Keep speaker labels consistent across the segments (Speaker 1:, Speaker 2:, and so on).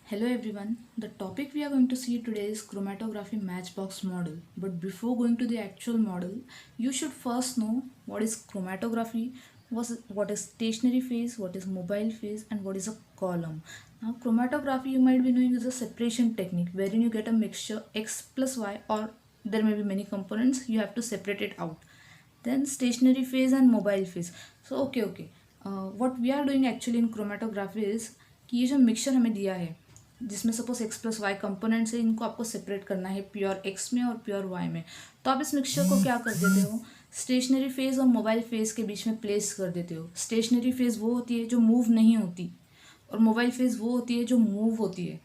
Speaker 1: Hello everyone. The topic we are going to see today is chromatography matchbox model. But before going to the actual model, you should first know what is chromatography, what is stationary phase, what is mobile phase, and what is a column. Now, chromatography you might be knowing is a separation technique wherein you get a mixture X plus Y, or there may be many components, you have to separate it out. Then stationary phase and mobile phase. So okay. What we are doing actually in chromatography is कि ये जो mixture हमें दिया है जिसमें suppose x plus y components है, इनको आपको सेपरेट करना है प्योर एक्स में और प्योर वाई में। तो आप इस मिक्सचर को क्या कर देते हो, स्टेशनरी फेज और मोबाइल फेज के बीच में प्लेस कर देते हो। स्टेशनरी फेज वो होती है जो मूव नहीं होती और मोबाइल फेज वो होती है जो मूव होती है।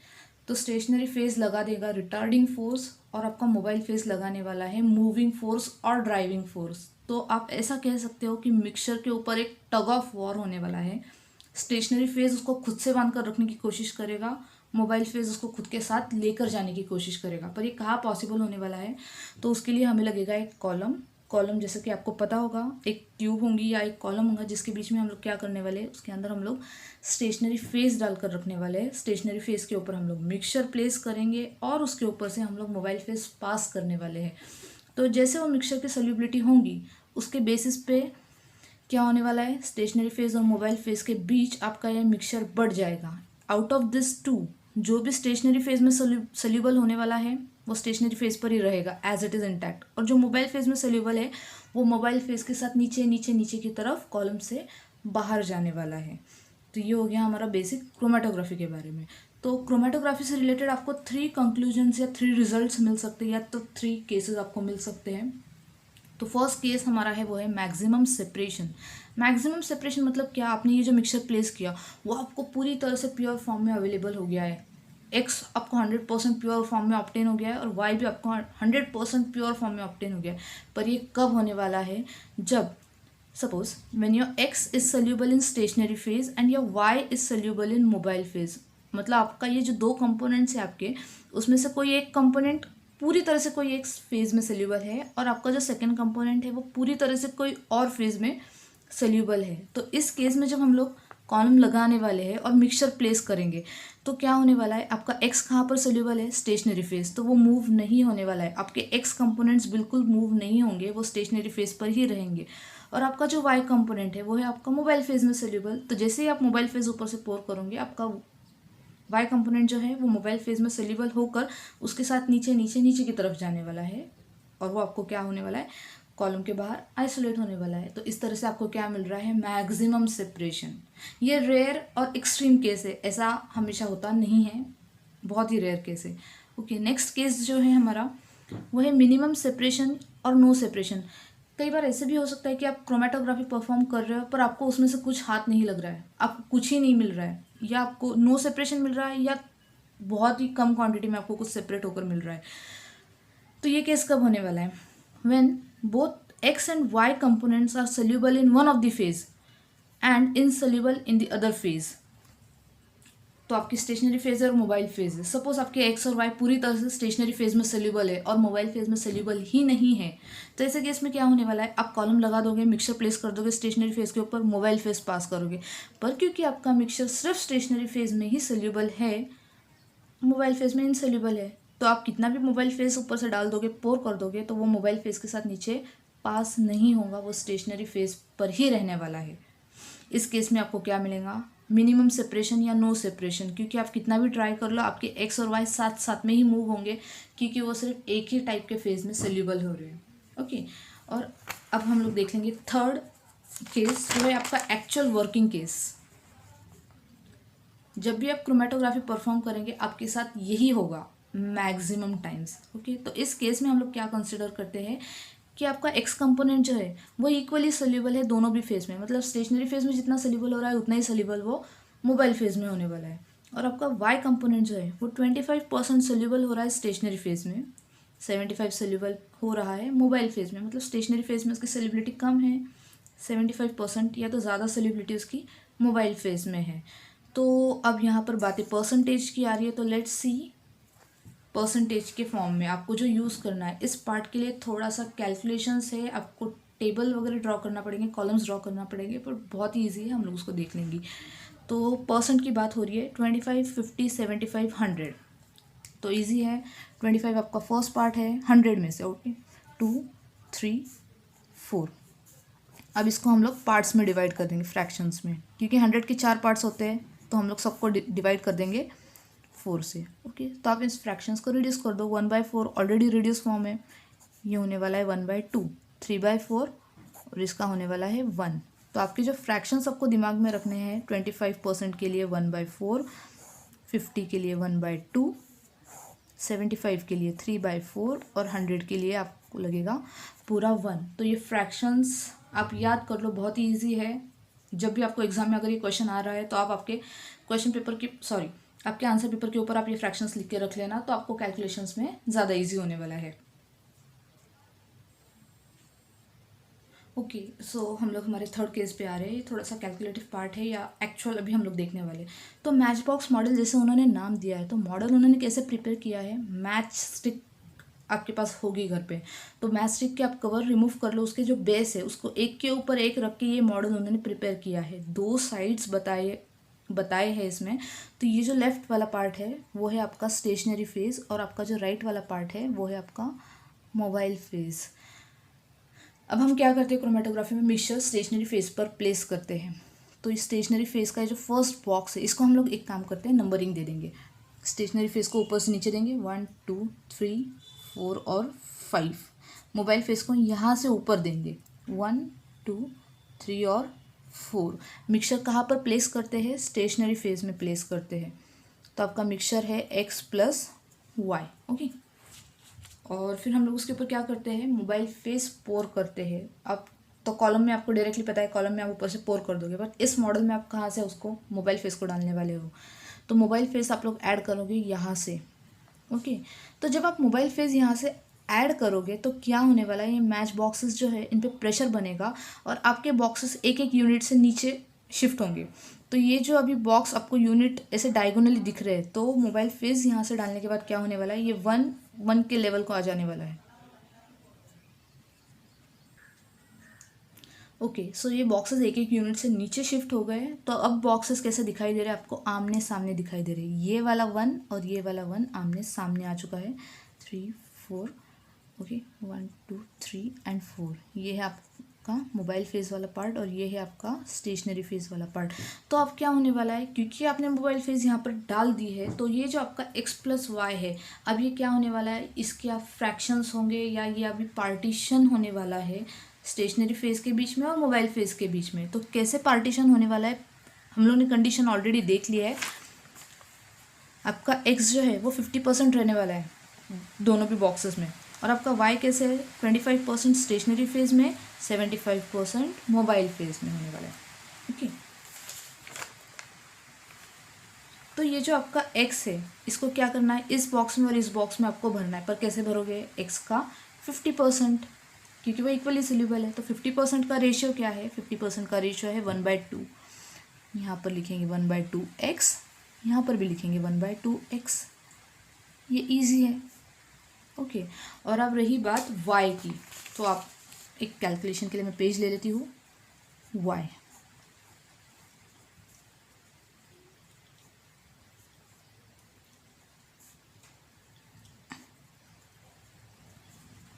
Speaker 1: तो स्टेशनरी फेज लगा देगा रिटार्डिंग फोर्स और आपका मोबाइल फेज लगाने वाला है मूविंग फोर्स और ड्राइविंग फोर्स। तो आप ऐसा कह सकते हो कि मिक्सचर के ऊपर एक टग ऑफ वॉर होने वाला है। स्टेशनरी फेज उसको खुद से बांध कर रखने की कोशिश करेगा, मोबाइल फेज उसको खुद के साथ लेकर जाने की कोशिश करेगा। पर ये कहाँ पॉसिबल होने वाला है, तो उसके लिए हमें लगेगा एक कॉलम जैसे कि आपको पता होगा, एक ट्यूब होंगी या एक कॉलम होगा जिसके बीच में हम लोग क्या करने वाले हैं, उसके अंदर हम लोग स्टेशनरी फेज डालकर रखने वाले हैं। स्टेशनरी फेज के ऊपर हम लोग मिक्सचर प्लेस करेंगे और उसके ऊपर से हम लोग मोबाइल फेज पास करने वाले हैं। तो जैसे वो मिक्सचर की सोल्यूबिलिटी होंगी उसके बेसिस पे क्या होने वाला है, स्टेशनरी फेज और मोबाइल फेज के बीच आपका यह मिक्सचर बढ़ जाएगा। आउट ऑफ दिस टू जो भी स्टेशनरी फेज में सोल्यूबल होने वाला है वो स्टेशनरी फेज पर ही रहेगा एज इट इज़ इंटैक्ट, और जो मोबाइल फेज में सोल्यूबल है वो मोबाइल फेज के साथ नीचे नीचे नीचे की तरफ कॉलम से बाहर जाने वाला है। तो ये हो गया हमारा बेसिक क्रोमेटोग्राफी के बारे में। तो क्रोमेटोग्राफी से रिलेटेड आपको 3 कंक्लूजन्स या 3 रिजल्ट्स मिल सकते हैं या तो 3 केसेस आपको मिल सकते हैं। तो फर्स्ट केस हमारा है वो है मैक्सिमम सेपरेशन। मैक्सिमम सेपरेशन मतलब क्या, आपने ये जो मिक्सचर प्लेस किया वो आपको पूरी तरह से प्योर फॉर्म में अवेलेबल हो गया है। एक्स आपको 100% प्योर फॉर्म में ऑब्टेन हो गया है और वाई भी आपको 100% प्योर फॉर्म में ऑब्टेन हो गया है। पर ये कब होने वाला है, जब suppose when your x is soluble in stationary phase and your y is soluble in mobile phase. मतलब आपका ये जो 2 कंपोनेंट्स है आपके, उसमें से कोई एक कंपोनेंट पूरी तरह से कोई एक फेज में सोल्यूबल है और आपका जो सेकंड कंपोनेंट है वो पूरी तरह से कोई और फेज में सोल्यूबल है। तो इस केस में जब हम लोग कॉलम लगाने वाले हैं और मिक्सचर प्लेस करेंगे तो क्या होने वाला है, आपका एक्स कहाँ पर सोल्यूबल है, स्टेशनरी फेज, तो वो मूव नहीं होने वाला है। आपके एक्स कंपोनेंट्स बिल्कुल मूव नहीं होंगे, वो स्टेशनरी फेज पर ही रहेंगे। और आपका जो वाई कंपोनेंट है वो है आपका मोबाइल फेज में सोल्यूबल। तो जैसे ही आप मोबाइल फेज ऊपर से पोर करोगे आपका वाई कंपोनेंट जो है वो मोबाइल फेज में सोल्यूबल होकर उसके साथ नीचे नीचे नीचे की तरफ जाने वाला है और वो आपको क्या होने वाला है, कॉलम के बाहर आइसोलेट होने वाला है। तो इस तरह से आपको क्या मिल रहा है, मैक्सिमम सेपरेशन। ये रेयर और एक्सट्रीम केस है, ऐसा हमेशा होता नहीं है, बहुत ही रेयर केस है। ओके, नेक्स्ट केस जो है हमारा वो है मिनिमम सेपरेशन और नो सेपरेशन। कई बार ऐसे भी हो सकता है कि आप क्रोमेटोग्राफी परफॉर्म कर रहे हो पर आपको उसमें से कुछ हाथ नहीं लग रहा है, आपको कुछ ही नहीं मिल रहा है, या आपको नो सेपरेशन मिल रहा है या बहुत ही कम क्वांटिटी में आपको कुछ सेपरेट होकर मिल रहा है। तो ये केस कब होने वाला है, when both x and y components are soluble in one of the phase and insoluble in the other phase. तो आपकी स्टेशनरी फेज है और मोबाइल फेज है। सपोज आपके एक्स और वाई पूरी तरह से स्टेशनरी फेज में सोल्यूबल है और मोबाइल फेज में सोल्यूबल ही नहीं है। तो ऐसे केस में क्या होने वाला है, आप कॉलम लगा दोगे, मिक्सचर प्लेस कर दोगे स्टेशनरी फेज के ऊपर, मोबाइल फेज पास करोगे। पर क्योंकि आपका मिक्सचर सिर्फ स्टेशनरी फेज में ही सोल्यूबल है, मोबाइल फेज में इनसोल्यूबल है, तो आप कितना भी मोबाइल फेज ऊपर से डाल दोगे, पोर कर दोगे, तो वो मोबाइल फेज के साथ नीचे पास नहीं होगा, वो स्टेशनरी फेज पर ही रहने वाला है। इस केस में आपको क्या मिलेगा, मिनिमम सेपरेशन या नो सेपरेशन, क्योंकि आप कितना भी ट्राई कर लो आपके एक्स और वाई साथ साथ में ही मूव होंगे क्योंकि वो सिर्फ एक ही टाइप के फेज में सोल्यूबल हो रहे हैं। ओके, और अब हम लोग देख लेंगे थर्ड केस, जो है आपका एक्चुअल वर्किंग केस। जब भी आप क्रोमेटोग्राफी परफॉर्म करेंगे आपके साथ यही होगा मैक्सिमम टाइम्स। ओके, तो इस केस में हम लोग क्या कंसिडर करते हैं कि आपका एक्स कंपोनेंट जो है वो इक्वली सोल्यूबल है दोनों भी फेज में, मतलब स्टेशनरी फेज में जितना सोल्यूबल हो रहा है उतना ही सोल्यूबल वो मोबाइल फेज में होने वाला है। और आपका वाई कंपोनेंट जो है वो 25% सोल्यूबल हो रहा है स्टेशनरी फेज में, 75 सोल्यूबल हो रहा है मोबाइल फेज में। मतलब स्टेशनरी फेज में उसकी सोल्यूबिलिटी कम है 75%, या तो ज़्यादा सोल्यूबिलिटी उसकी मोबाइल फेज में है। तो अब यहाँ पर बातें परसेंटेज की आ रही है, तो लेट्स सी परसेंटेज के फॉर्म में आपको जो यूज़ करना है। इस पार्ट के लिए थोड़ा सा कैलकुलेशंस है, आपको टेबल वगैरह ड्रॉ करना पड़ेंगे, कॉलम्स ड्रॉ करना पड़ेंगे, पर बहुत ही ईजी है, हम लोग उसको देख लेंगे। तो परसेंट की बात हो रही है 25, 50, 75, 100। तो इजी है, 25 आपका फर्स्ट पार्ट है 100 में से, ओके, 2, 3, 4। अब इसको हम लोग पार्ट्स में डिवाइड कर देंगे, फ्रैक्शंस में, क्योंकि 100 के 4 पार्ट्स होते हैं, तो हम लोग सबको डिवाइड कर देंगे 4 से, ओके। तो आप इस फ्रैक्शंस को रिड्यूस कर दो, 1/4 ऑलरेडी रिड्यूस फॉर्म है, ये होने वाला है 1/2, 3/4 और इसका होने वाला है 1। तो आपके जो फ्रैक्शंस आपको दिमाग में रखने हैं, 25% के लिए 1/4, 50 के लिए 1/2, 75 के लिए 3/4 और 100 के लिए आपको लगेगा पूरा 1। तो ये फ्रैक्शंस आप याद कर लो, बहुत ही ईजी है। जब भी आपको एग्जाम में अगर ये क्वेश्चन आ रहा है तो आप आपके क्वेश्चन पेपर की आपके आंसर पेपर के ऊपर आप ये फ्रैक्शंस लिख के रख लेना, तो आपको कैलकुलेशंस में ज़्यादा ईजी होने वाला है। ओके, सो हम लोग हमारे थर्ड केस पे आ रहे हैं। ये थोड़ा सा कैलकुलेटिव पार्ट है या एक्चुअल अभी हम लोग देखने वाले। तो मैच बॉक्स मॉडल जैसे उन्होंने नाम दिया है, तो मॉडल उन्होंने कैसे प्रिपेयर किया है, मैच स्टिक आपके पास होगी घर पे, तो मैच स्टिक के आप कवर रिमूव कर लो, उसके जो बेस है उसको एक के ऊपर एक रख के ये मॉडल उन्होंने प्रिपेयर किया है। 2 साइड्स बताए हैं इसमें। तो ये जो लेफ्ट वाला पार्ट है वो है आपका स्टेशनरी फेज, और आपका जो राइट वाला पार्ट है वो है आपका मोबाइल फेज। अब हम क्या करते हैं, क्रोमेटोग्राफी में मिक्सचर स्टेशनरी फेज पर प्लेस करते हैं। तो इस स्टेशनरी फेज का जो फर्स्ट बॉक्स है, इसको हम लोग एक काम करते हैं, नंबरिंग दे देंगे। स्टेशनरी फेज को ऊपर से नीचे देंगे, 1, 2, 3, 4 और 5। मोबाइल फेज को यहाँ से ऊपर देंगे, 1, 2, 3 और 4। मिक्सचर कहाँ पर प्लेस करते हैं, स्टेशनरी फेज में प्लेस करते हैं। तो आपका मिक्सचर है x + y, ओके। और फिर हम लोग उसके ऊपर क्या करते हैं, मोबाइल फेस पोर करते हैं। अब तो कॉलम में आपको डायरेक्टली पता है, कॉलम में आप ऊपर से पोर कर दोगे, बट इस मॉडल में आप कहाँ से उसको मोबाइल फेस को डालने वाले हो, तो मोबाइल फेस आप लोग ऐड करोगे यहाँ से, ओके। तो जब आप मोबाइल फेस यहाँ से ऐड करोगे तो क्या होने वाला है, ये मैच बॉक्सेस जो है इन पे प्रेशर बनेगा और आपके बॉक्सेस एक एक यूनिट से नीचे शिफ्ट होंगे। तो ये जो अभी बॉक्स आपको यूनिट ऐसे डायगोनली दिख रहे हैं, तो मोबाइल फेस यहाँ से डालने के बाद क्या होने वाला है, ये 1 के लेवल को आ जाने वाला है, ओके। सो ये बॉक्सेस एक एक यूनिट से नीचे शिफ्ट हो गए। तो अब बॉक्सेस कैसे दिखाई दे रहे हैं आपको, आमने सामने दिखाई दे रहे हैं। ये वाला 1 और ये वाला 1 आमने सामने आ चुका है, 3, 4, ओके, 1, 2, 3 एंड 4। ये है आपका मोबाइल फेस वाला पार्ट और ये है आपका स्टेशनरी फेस वाला पार्ट। तो अब क्या होने वाला है, क्योंकि आपने मोबाइल फेस यहाँ पर डाल दी है, तो ये जो आपका x + y है, अब ये क्या होने वाला है, इसके आप फ्रैक्शंस होंगे या ये अभी पार्टीशन होने वाला है स्टेशनरी फेस के बीच में और मोबाइल फेस के बीच में। तो कैसे पार्टीशन होने वाला है, हम लोग ने कंडीशन ऑलरेडी देख लिया है। आपका x जो है वो 50% रहने वाला है दोनों भी बॉक्सेस में, और आपका y कैसे है, 25% स्टेशनरी फेज में, 75% मोबाइल फेज में होने वाला है, ओके। तो ये जो आपका x है, इसको क्या करना है, इस बॉक्स में और इस बॉक्स में आपको भरना है। पर कैसे भरोगे, x का 50%, क्योंकि वो इक्वली सोल्यूबल है। तो 50% का रेशियो क्या है, 50% का रेशियो है 1/2। यहाँ पर लिखेंगे 1/2x, यहाँ पर भी लिखेंगे 1/2x। ये इजी है, ओके। और अब रही बात y की, तो आप एक कैलकुलेशन के लिए मैं पेज ले लेती हूँ, y।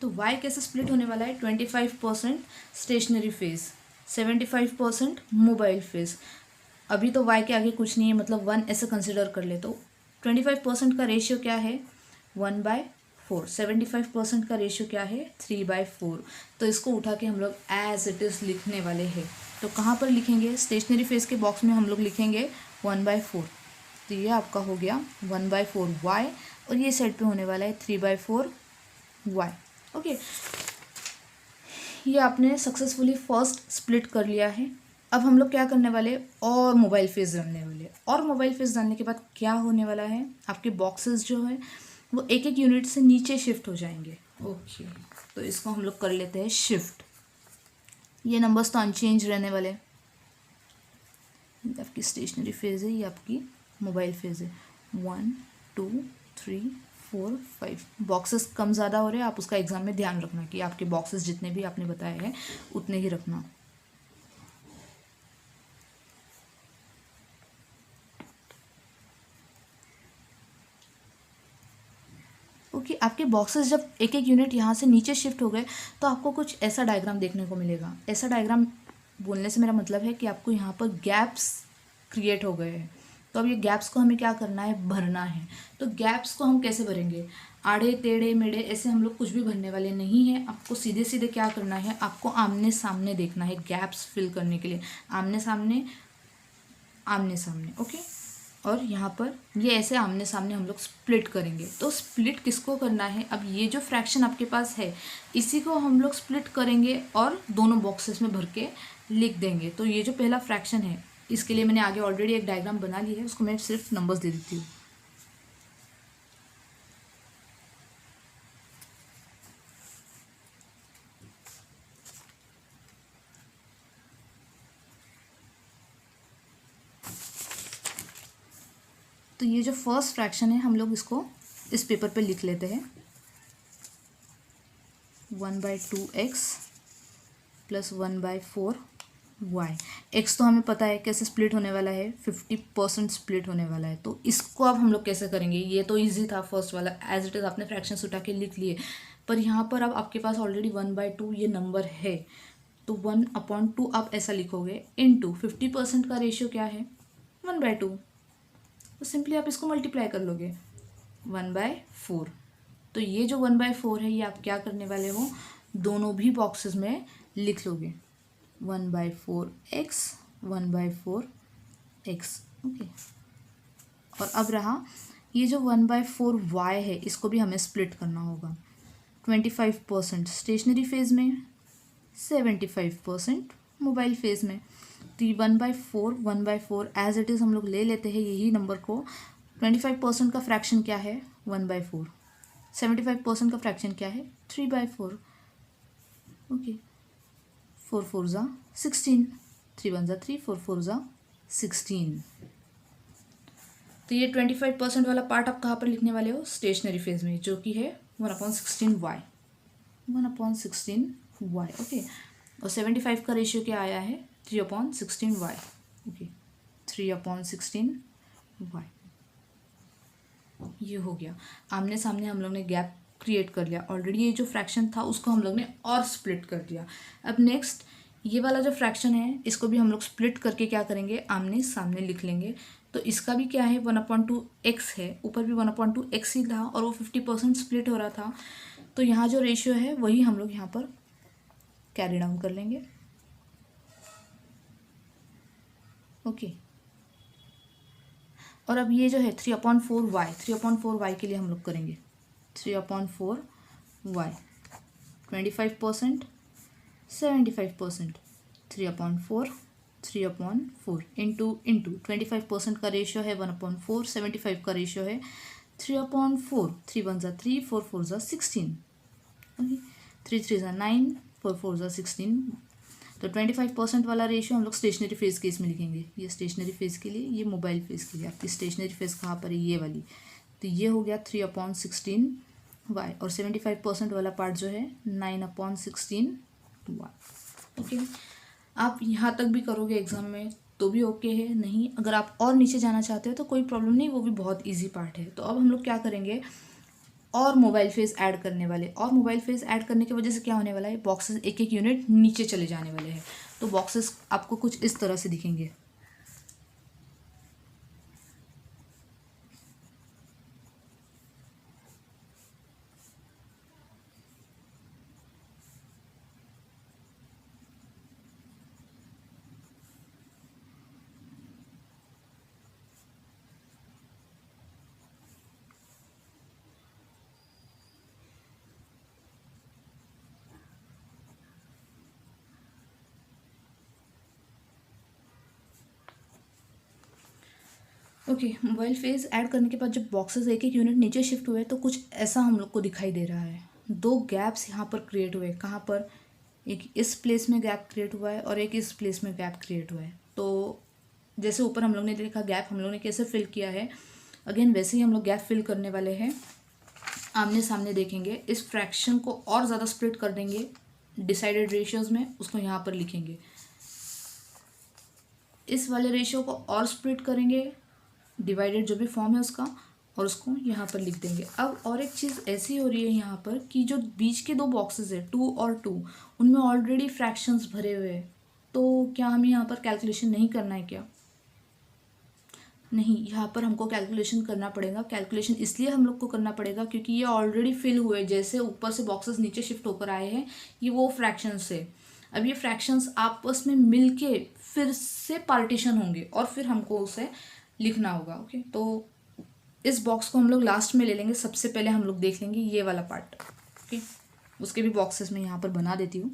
Speaker 1: तो y कैसे स्प्लिट होने वाला है, 25% स्टेशनरी फेज, 75% मोबाइल फेज। अभी तो y के आगे कुछ नहीं है, मतलब 1 ऐसे कंसिडर कर ले। तो 25% का रेशियो क्या है, 1/4। 75% का रेशियो क्या है, 3/4। तो इसको उठा के हम लोग एज इट इज़ लिखने वाले हैं। तो कहाँ पर लिखेंगे, स्टेशनरी फेज के बॉक्स में हम लोग लिखेंगे 1/4। तो ये आपका हो गया 1/4 y, और ये साइड पे होने वाला है 3/4 y, ओके। ये आपने सक्सेसफुली फर्स्ट स्प्लिट कर लिया है। अब हम लोग क्या करने वाले, और मोबाइल फेस डालने वाले। और मोबाइल फेस डालने के बाद क्या होने वाला है, आपके बॉक्सेस जो है वो एक एक यूनिट से नीचे शिफ्ट हो जाएंगे, ओके। तो इसको हम लोग कर लेते हैं शिफ्ट। ये नंबर्स तो अनचेंज रहने वाले। ये आपकी स्टेशनरी फेज है, ये आपकी मोबाइल फेज है, 1, 2, 3, 4, 5। बॉक्सेस कम ज़्यादा हो रहे हैं, आप उसका एग्जाम में ध्यान रखना कि आपके बॉक्सेस जितने भी आपने बताए हैं उतने ही रखना। क्योंकि आपके बॉक्सेस जब एक एक यूनिट यहाँ से नीचे शिफ्ट हो गए तो आपको कुछ ऐसा डायग्राम देखने को मिलेगा। ऐसा डायग्राम बोलने से मेरा मतलब है कि आपको यहाँ पर गैप्स क्रिएट हो गए हैं। तो अब ये गैप्स को हमें क्या करना है, भरना है। तो गैप्स को हम कैसे भरेंगे, आड़े टेढ़े मेढ़े ऐसे हम लोग कुछ भी भरने वाले नहीं हैं। आपको सीधे सीधे क्या करना है, आपको आमने सामने देखना है गैप्स फिल करने के लिए, आमने सामने आमने सामने। ओके, और यहाँ पर ये ऐसे आमने सामने हम लोग स्प्लिट करेंगे। तो स्प्लिट किसको करना है, अब ये जो फ्रैक्शन आपके पास है इसी को हम लोग स्प्लिट करेंगे और दोनों बॉक्सेस में भर के लिख देंगे। तो ये जो पहला फ्रैक्शन है इसके लिए मैंने आगे ऑलरेडी एक डायग्राम बना ली है, उसको मैं सिर्फ नंबर्स दे देती हूँ। तो ये जो फर्स्ट फ्रैक्शन है हम लोग इसको इस पेपर पे लिख लेते हैं, 1/2x प्लस 1/4y। x तो हमें पता है कैसे स्प्लिट होने वाला है, 50% स्प्लिट होने वाला है। तो इसको अब हम लोग कैसे करेंगे, ये तो इजी था फर्स्ट वाला, एज इट इज़ आपने फ्रैक्शंस उठा के लिख लिए। पर यहाँ पर अब आपके पास ऑलरेडी 1/2 ये नंबर है, तो 1/2 आप ऐसा लिखोगे, इनटू 50% का रेशियो क्या है, 1/2। तो सिंपली आप इसको मल्टीप्लाई कर लोगे, 1/4। तो ये जो 1/4 है ये आप क्या करने वाले हो, दोनों भी बॉक्सेस में लिख लोगे, 1/4x 1/4x। ओके, और अब रहा ये जो 1/4y है इसको भी हमें स्प्लिट करना होगा, 25% स्टेशनरी फेज में, 75% मोबाइल फेज में। तो 1/4 एज इट इज़ हम लोग ले लेते हैं यही नंबर को। 25% का फ्रैक्शन क्या है, 1/4। 75% का फ्रैक्शन क्या है, 3/4। ओके, 4 4 ज़ा 16, 3 1 ज़ा 3, 4 4 ज़ा 16। तो ये 25% वाला पार्ट आप कहाँ पर लिखने वाले हो, स्टेशनरी फेज में, जो कि है 1/16y, 1/16y। ओके, और 75 का रेशियो क्या आया है, 3/16y। Okay, 3/16y। ये हो गया, आमने सामने हम लोग ने गैप क्रिएट कर लिया। ऑलरेडी ये जो फ्रैक्शन था उसको हम लोग ने और स्प्लिट कर दिया। अब नेक्स्ट ये वाला जो फ्रैक्शन है इसको भी हम लोग स्प्लिट करके क्या करेंगे, आमने सामने लिख लेंगे। तो इसका भी क्या है, 1/2x है, ऊपर भी 1/2x ही था और वो 50% स्प्लिट हो रहा था। तो यहाँ जो रेशियो है वही हम लोग यहाँ पर कैरी डाउन कर लेंगे। ओके, और अब ये जो है 3/4y के लिए हम लोग करेंगे, 3/4y, 25%, 75%, 3/4 इंटू 25% का रेशियो है 1/4, 75 का रेशियो है 3/4, 3 1 ज़ा 3, 4 4 ज़ा 16। ओके, 3 3 ज़ा 9, 4 4 ज़ा 16। तो 25% वाला रेशियो हम लोग स्टेशनरी फेज केस में लिखेंगे, ये स्टेशनरी फेज के लिए, ये मोबाइल फेज के लिए। आपकी स्टेशनरी फेज कहाँ पर है, ये वाली। तो ये हो गया 3/16y, और 75% वाला पार्ट जो है 9/16y। ओके, आप यहाँ तक भी करोगे एग्जाम में तो भी ओके है, नहीं अगर आप और नीचे जाना चाहते हो तो कोई प्रॉब्लम नहीं, वो भी बहुत ईजी पार्ट है। तो अब हम लोग क्या करेंगे, और मोबाइल फेज ऐड करने वाले, और मोबाइल फेज ऐड करने की वजह से क्या होने वाला है, बॉक्सेस एक एक यूनिट नीचे चले जाने वाले हैं। तो बॉक्सेस आपको कुछ इस तरह से दिखेंगे। ओके, मोबाइल फेज ऐड करने के बाद जब बॉक्सेस एक एक यूनिट नीचे शिफ्ट हुए तो कुछ ऐसा हम लोग को दिखाई दे रहा है। दो गैप्स यहाँ पर क्रिएट हुए, कहाँ पर, एक इस प्लेस में गैप क्रिएट हुआ है और एक इस प्लेस में गैप क्रिएट हुआ है। तो जैसे ऊपर हम लोग ने देखा गैप हम लोग ने कैसे फिल किया है, अगेन वैसे ही हम लोग गैप फिल करने वाले हैं। आमने सामने देखेंगे, इस फ्रैक्शन को और ज़्यादा स्प्लिट कर देंगे डिसाइडेड रेशियोज में, उसको यहाँ पर लिखेंगे। इस वाले रेशियो को और स्प्लिट करेंगे, डिवाइडेड जो भी फॉर्म है उसका, और उसको यहाँ पर लिख देंगे। अब और एक चीज़ ऐसी हो रही है यहाँ पर कि जो बीच के दो बॉक्सेस है 2 और 2, उनमें ऑलरेडी फ्रैक्शंस भरे हुए हैं, तो क्या हमें यहाँ पर कैलकुलेशन नहीं करना है क्या? नहीं, यहाँ पर हमको कैलकुलेशन करना पड़ेगा। कैलकुलेशन इसलिए हम लोग को करना पड़ेगा क्योंकि ये ऑलरेडी फिल हुए, जैसे ऊपर से बॉक्सेस नीचे शिफ्ट होकर आए हैं, ये वो फ्रैक्शंस है। अब ये फ्रैक्शंस आपस में मिलके फिर से पार्टीशन होंगे और फिर हमको उसे लिखना होगा। ओके, तो इस बॉक्स को हम लोग लास्ट में ले लेंगे। सबसे पहले हम लोग देख लेंगे ये वाला पार्ट। ओके, उसके भी बॉक्सेस मैं यहाँ पर बना देती हूँ।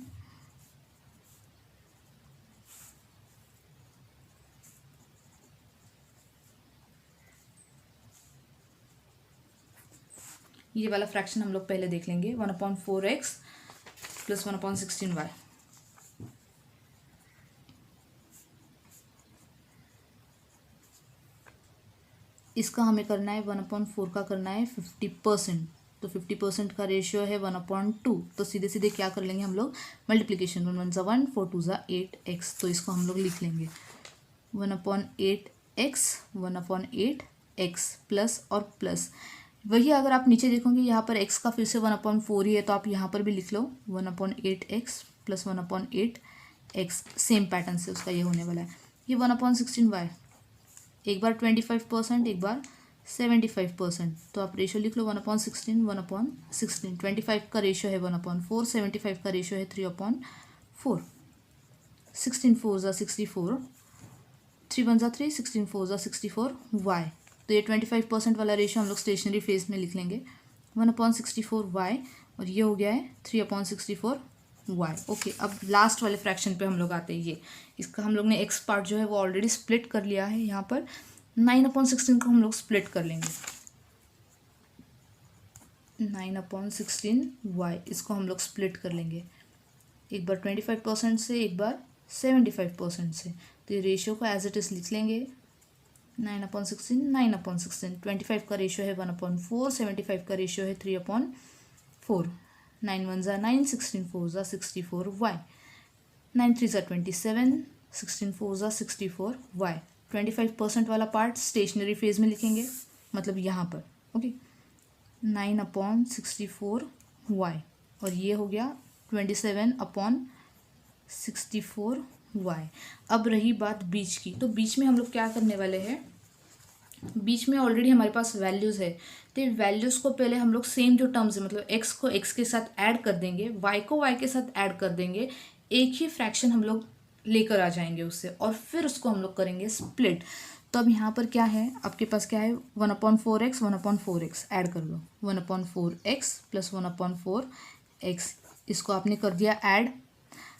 Speaker 1: ये वाला फ्रैक्शन हम लोग पहले देख लेंगे, 1/4x प्लस 1/16y। इसका हमें करना है 1/4 का करना है 50%, तो 50% का रेशियो है 1/2। तो सीधे सीधे क्या कर लेंगे हम लोग, मल्टीप्लीकेशन, 1 1 1 4 2 8x। तो इसको हम लोग लिख लेंगे 1/8x 1/8x प्लस और प्लस। वही अगर आप नीचे देखोगे यहाँ पर x का फिर से 1/4 ही है, तो आप यहाँ पर भी लिख लो 1/8x plus 1/8x। Same pattern से उसका ये होने वाला है। ये 1/16y, एक बार 25%, एक बार 75%, तो आप रेशियो लिख लो 1/16 1/16। 25 का रेशियो है 1/4, 75 का रेशियो है 3/4। 16 4 ज़ा 64, 3 1 ज़ा 3, 16 4 ज़ा 64 y। तो ये 25% वाला रेशियो हम लोग स्टेशनरी फेज में लिख लेंगे 1/64 y, और ये हो गया है 3/64 y। ओके, अब लास्ट वाले फ्रैक्शन पे हम लोग आते हैं। ये इसका हम लोग ने x पार्ट जो है वो ऑलरेडी स्प्लिट कर लिया है। यहाँ पर 9/16 को हम लोग स्प्लिट कर लेंगे, 9/16 y, इसको हम लोग स्प्लिट कर लेंगे, एक बार 25% से, एक बार 75% से। तो ये रेशियो को एज इट इज़ लिख लेंगे 9/16 9/16। 25 का रेशियो है 1/4, 75 का रेशियो है 3/4। 9 1 ज़ा 9, 16 4 ज़ा 64 y, 9 3 ज़ा 27, 16 4 ज़ा 64 y। 25% वाला पार्ट स्टेशनरी फेज में लिखेंगे, मतलब यहाँ पर। ओके, 9/64 y, और ये हो गया 27/64 y। अब रही बात बीच की, तो बीच में हम लोग क्या करने वाले हैं, बीच में ऑलरेडी हमारे पास वैल्यूज़ है, तो वैल्यूज़ को पहले हम लोग सेम जो टर्म्स है, मतलब x को x के साथ ऐड कर देंगे, y को y के साथ ऐड कर देंगे, एक ही फ्रैक्शन हम लोग लेकर आ जाएंगे उससे, और फिर उसको हम लोग करेंगे स्प्लिट। तो अब यहाँ पर क्या है, आपके पास क्या है, 1/4x 1/4x ऐड कर लो, 1/4x प्लस 1/4x, इसको आपने कर दिया ऐड।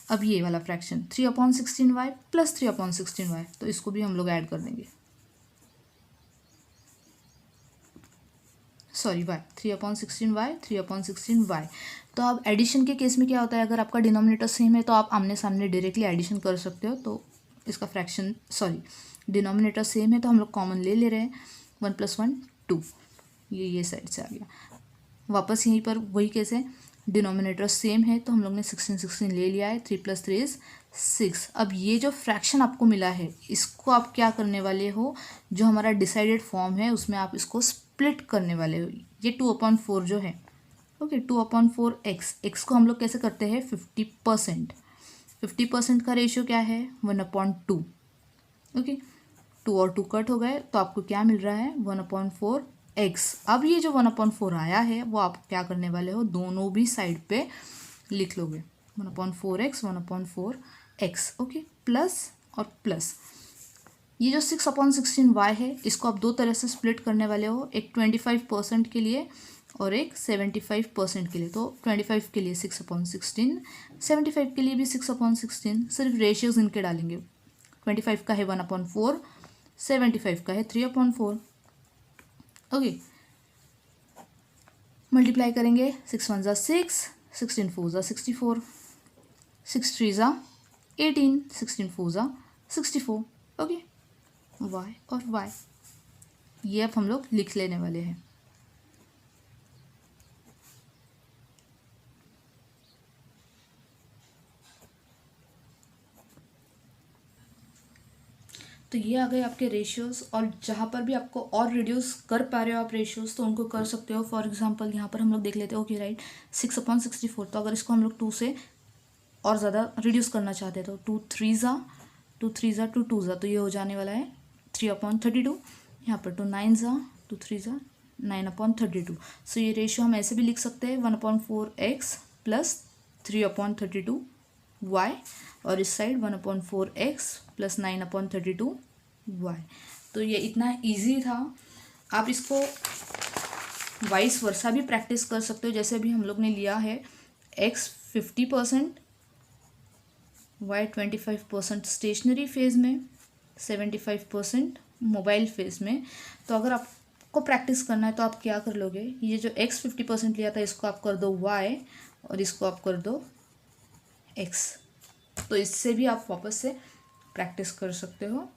Speaker 1: अब ये वाला फ्रैक्शन 3/16y प्लस 3/16y, तो इसको भी हम लोग ऐड कर देंगे, सॉरी y, 3/16y 3/16y। तो अब एडिशन के केस में क्या होता है, अगर आपका डिनोमिनेटर सेम है तो आप आमने सामने डायरेक्टली एडिशन कर सकते हो। तो इसका फ्रैक्शन, सॉरी, डिनोमिनेटर सेम है तो हम लोग कॉमन ले रहे हैं, 1 + 1 2, ये साइड से आ गया। वापस यहीं पर वही केस है, डिनोमिनेटर सेम है तो हम लोग ने 16 16 ले लिया है, 3 + 3 = 6। अब ये जो फ्रैक्शन आपको मिला है, इसको आप क्या करने वाले हो, जो हमारा डिसाइडेड फॉर्म है उसमें आप इसको स्प्लिट करने वाले हो। ये 2/4 जो है, ओके, 2/4x, x को हम लोग कैसे करते हैं, 50%। 50% का रेशियो क्या है, 1/2। ओके, 2 और 2 कट हो गए, तो आपको क्या मिल रहा है, 1/4x। अब ये जो 1/4 आया है वो आप क्या करने वाले हो, दोनों भी साइड पे लिख लोगे, 1/4x 1/4x। ओके, प्लस और प्लस। ये जो 6/16y है, इसको आप दो तरह से स्प्लिट करने वाले हो, एक 25% के लिए और एक 75% के लिए। तो 25 के लिए 6/16, 75 के लिए भी 6/16, सिर्फ रेशियोज इनके डालेंगे। 25 का है 1/4, 75 का है 3/4। ओके, मल्टीप्लाई करेंगे, 6 1 ज़ा 6, 16 4 ज़ा 64, 6 3 ज़ा 18, 16 4 ज़ा 64। ओके, y और y, ये अब हम लोग लिख लेने वाले हैं। तो ये आ गए आपके रेशियोज़, और जहाँ पर भी आपको और रिड्यूस कर पा रहे हो आप रेशियोज़ तो उनको कर सकते हो। फॉर एग्जांपल यहाँ पर हम लोग देख लेते हैं, ओके राइट, 6/64, तो अगर इसको हम लोग 2 से और ज़्यादा रिड्यूस करना चाहते हैं तो 2 3 ज़ा 2 3 ज़ा 2 2 ज़ा, तो ये हो जाने वाला है 3/32। यहाँ पर 2 9 ज़ा 2 3 ज़ा 9/32। सो ये रेशियो हम ऐसे भी लिख सकते हैं 1/4x प्लस 3/32y, और इस साइड 1/4x प्लस 9/32y। तो ये इतना ईजी था। आप इसको वाइस वर्सा भी प्रैक्टिस कर सकते हो, जैसे अभी हम लोग ने लिया है x 50%, y 25% स्टेशनरी फेज में, 75% मोबाइल फेज में। तो अगर आपको प्रैक्टिस करना है तो आप क्या कर लोगे, ये जो x 50% लिया था इसको आप कर दो y और इसको आप कर दो x, तो इससे भी आप वापस से प्रैक्टिस कर सकते हो।